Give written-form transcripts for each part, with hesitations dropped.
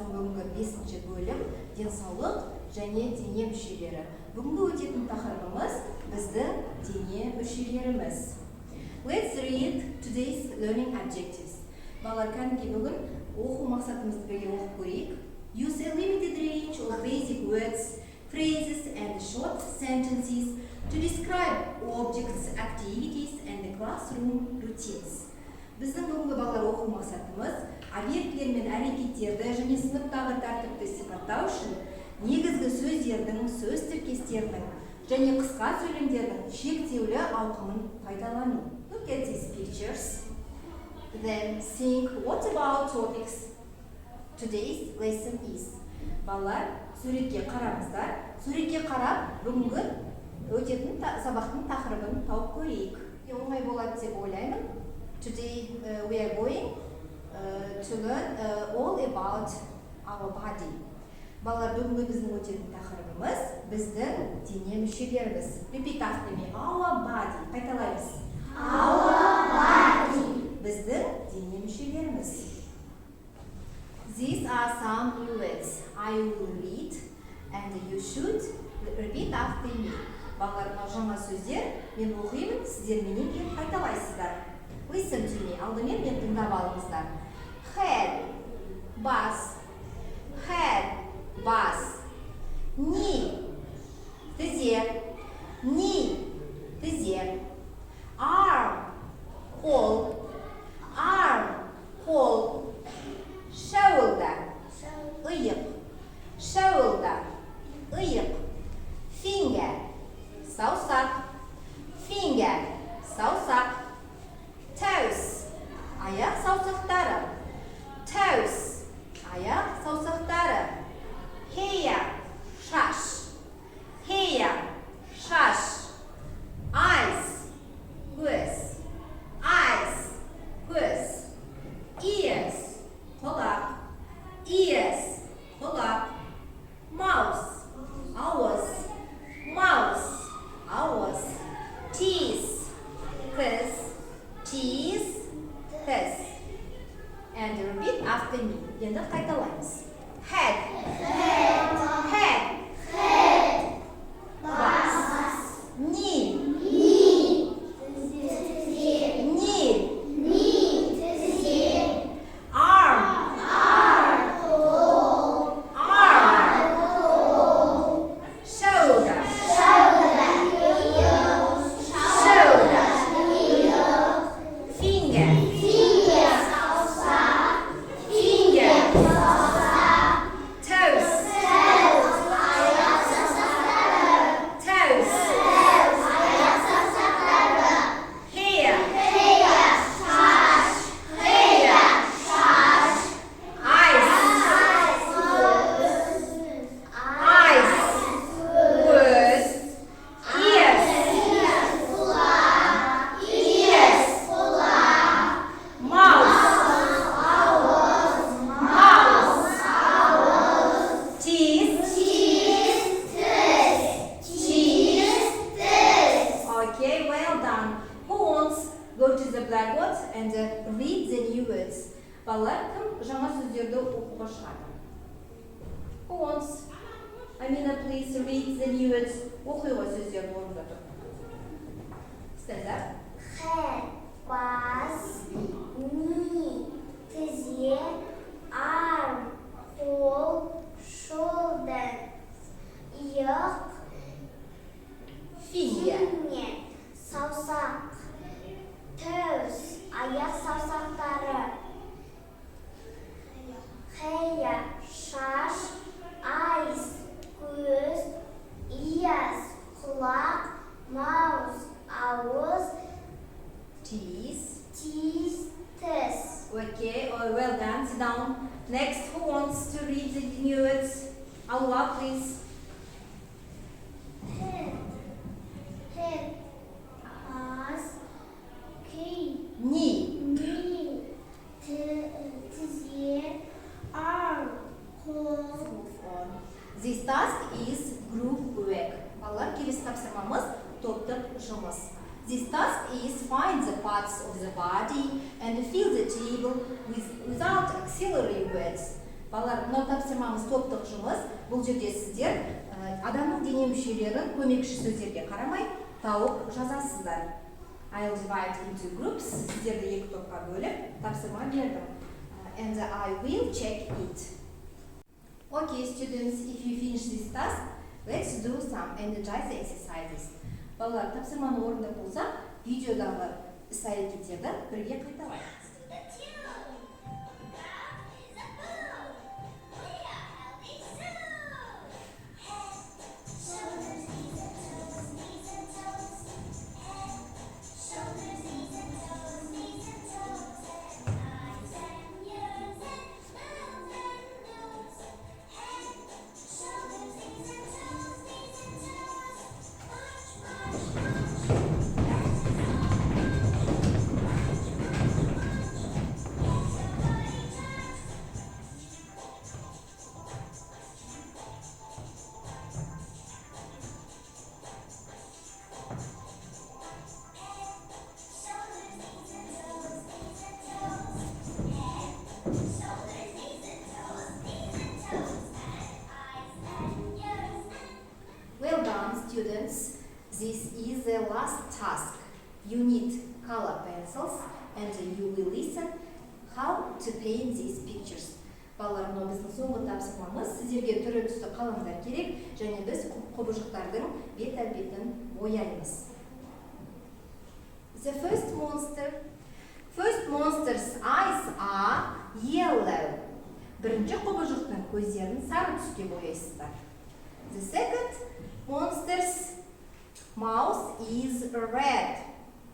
біздің бүгінгі 5-ші бөлім денсаулық және дене мүшелері. Бүгінгі өтетін тақырыбымыз біздің дене мүшелеріміз. Let's read today's learning objectives. Балалар, кәдімгі бүгін оқу мақсатымызды бірге оқып көрейік. Use a limited range of basic words, phrases and short sentences to describe objects, activities and classroom routines. Біздің бүгінгі балалар оқу мақсатымыз объектілер мен әрекеттерді және сыныптағы тәртіпті сипаттау үшін негізгі сөздердің, сөз тіркестерінің және қысқа сөйлемдердің шектеулі ауқымын пайдалану. Look at these pictures. Then think what about topics today's lesson is. Балалар, суретке қараңыздар. Суретке қарап, бүгінгі өтетін сабақтың тақырыбын тауып көрейік. Оңай болады деп ойлаймын. Today we are going to learn all about our body. Балалар, бүгінгі біздің өтетін тақырыбымыз біздің дене мүшелеріміз. Repeat after me. Our body. Қайталаймыз. Our body. Біздің дене мүшелеріміз. These are some words I will read and you should repeat after me. Балалар, жаңа сөздер мен оқимын, сіздер менен кейін қайталайсыздар. Listen to me. Алдымен мен тыңдап алыңыздар. Head, бас. Head, бас. Knee, тізе. Knee, тізе. Arm, қол. Arm, қол. Shoulder, иық. Shoulder, иық. Finger, саусақ. Finger, саусақ. Toes, аяқ саусақтары. Toes, аяқ саусақтары. Hair, шаш. Hair, шаш. Eyes, көз. Eyes, көз. Ears, құлақ. Ears, құлақ. Mouth, ауыз. Mouth, ауыз. Teeth, тіс. Teeth, тіс. And repeat after me. Енді қайталаймыз. Head, head, бас. Knee, arm, shoulder, finger, toes, hair, eyes, words, ears, mouth, teeth. Okay, well done. Who wants go to the blackboard and read the new words? Балалар, кім жаңа сөздерді оқуға шығады? Who wants? Amina, please read the new words. Оқиға сөздерді орында тұр. Stand up. Head, бас. Knee, тізе. Arm, қол. Shoulder, иық. Finger. Саусақ. Toes, аяқ саусақтары. Hair, шаш. Eyes, көз. Ears, құлақ. Mouth, ауыз. Teeth. Teeth, тіс. Okay, well done. Sit down. Next, who wants to read the new words? Allah, please. Head, бас. Knee. Тізе. Arm, қол. Move on. This task is group work. Балалар, келесі тапсырмамыз топтық жұмыс. This task is find the parts of the body and fill the table without auxiliary words. Балалар, мынау тапсырмамыз топтық жұмыс. Бұл жерде сіздер адамның дене мүшелерін көмекші сөздерге қарамай тауып жазасыздар. I'll divide into groups. Сіздерді екі топқа бөліп тапсырма бердім. And I will check it. Okay, students, if you finish this task, let's do some energize exercises. Балалар, тапсырманы орындап болса, видеодағы іс-әрекеттерді бірге қайталайық. Well done, students. This is the last task. You need color pencils and you will listen how to paint these pictures. Балалар, мынау біздің соңғы тапсырмамыз. Сіздерге түрлі түсті қаламдар керек, және біз құбыжықтардың бет-әлпетін бояймыз. The first monster's eyes are yellow. Бірінші құбыжықтың көздерін сары түске бояйсыздар. The second monster's mouth is red.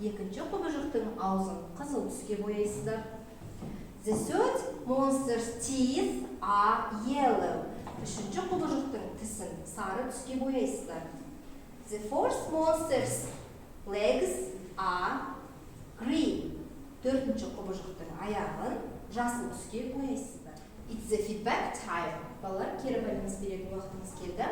Екінші құбыжықтың аузын қызыл түске бояйсыздар. The third monster's teeth are yellow. Үшінші құбыжықтың тісін сары түске бояйсыздар. The fourth monster's legs are green. Төртінші құбыжықтың аяғын жасыл түске бояйсыздар. It's the feedback time. Балалар, кері байланыс беретін уақытымыз келді.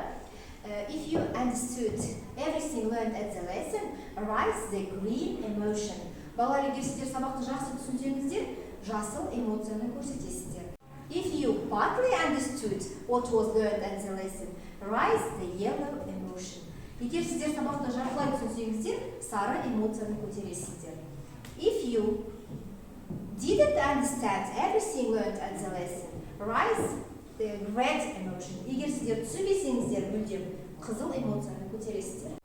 If you understood everything learned at the lesson, write the green emotion. Балалар, егер сіздер сабақты жақсы түсінсеңіздер, жасыл эмоцияны көрсетесіздер. If you partly understood what was learned at the lesson, write the yellow emotion. Егер сіздер сабақты жартылай түсінсеңіздер, сары эмоцияны көтересіздер. If you didn't understand everything learned at the lesson, write the red emotion. Егер сіздер түсінбесеңіздер, мүлдем қызыл эмоцияны көтересіздер.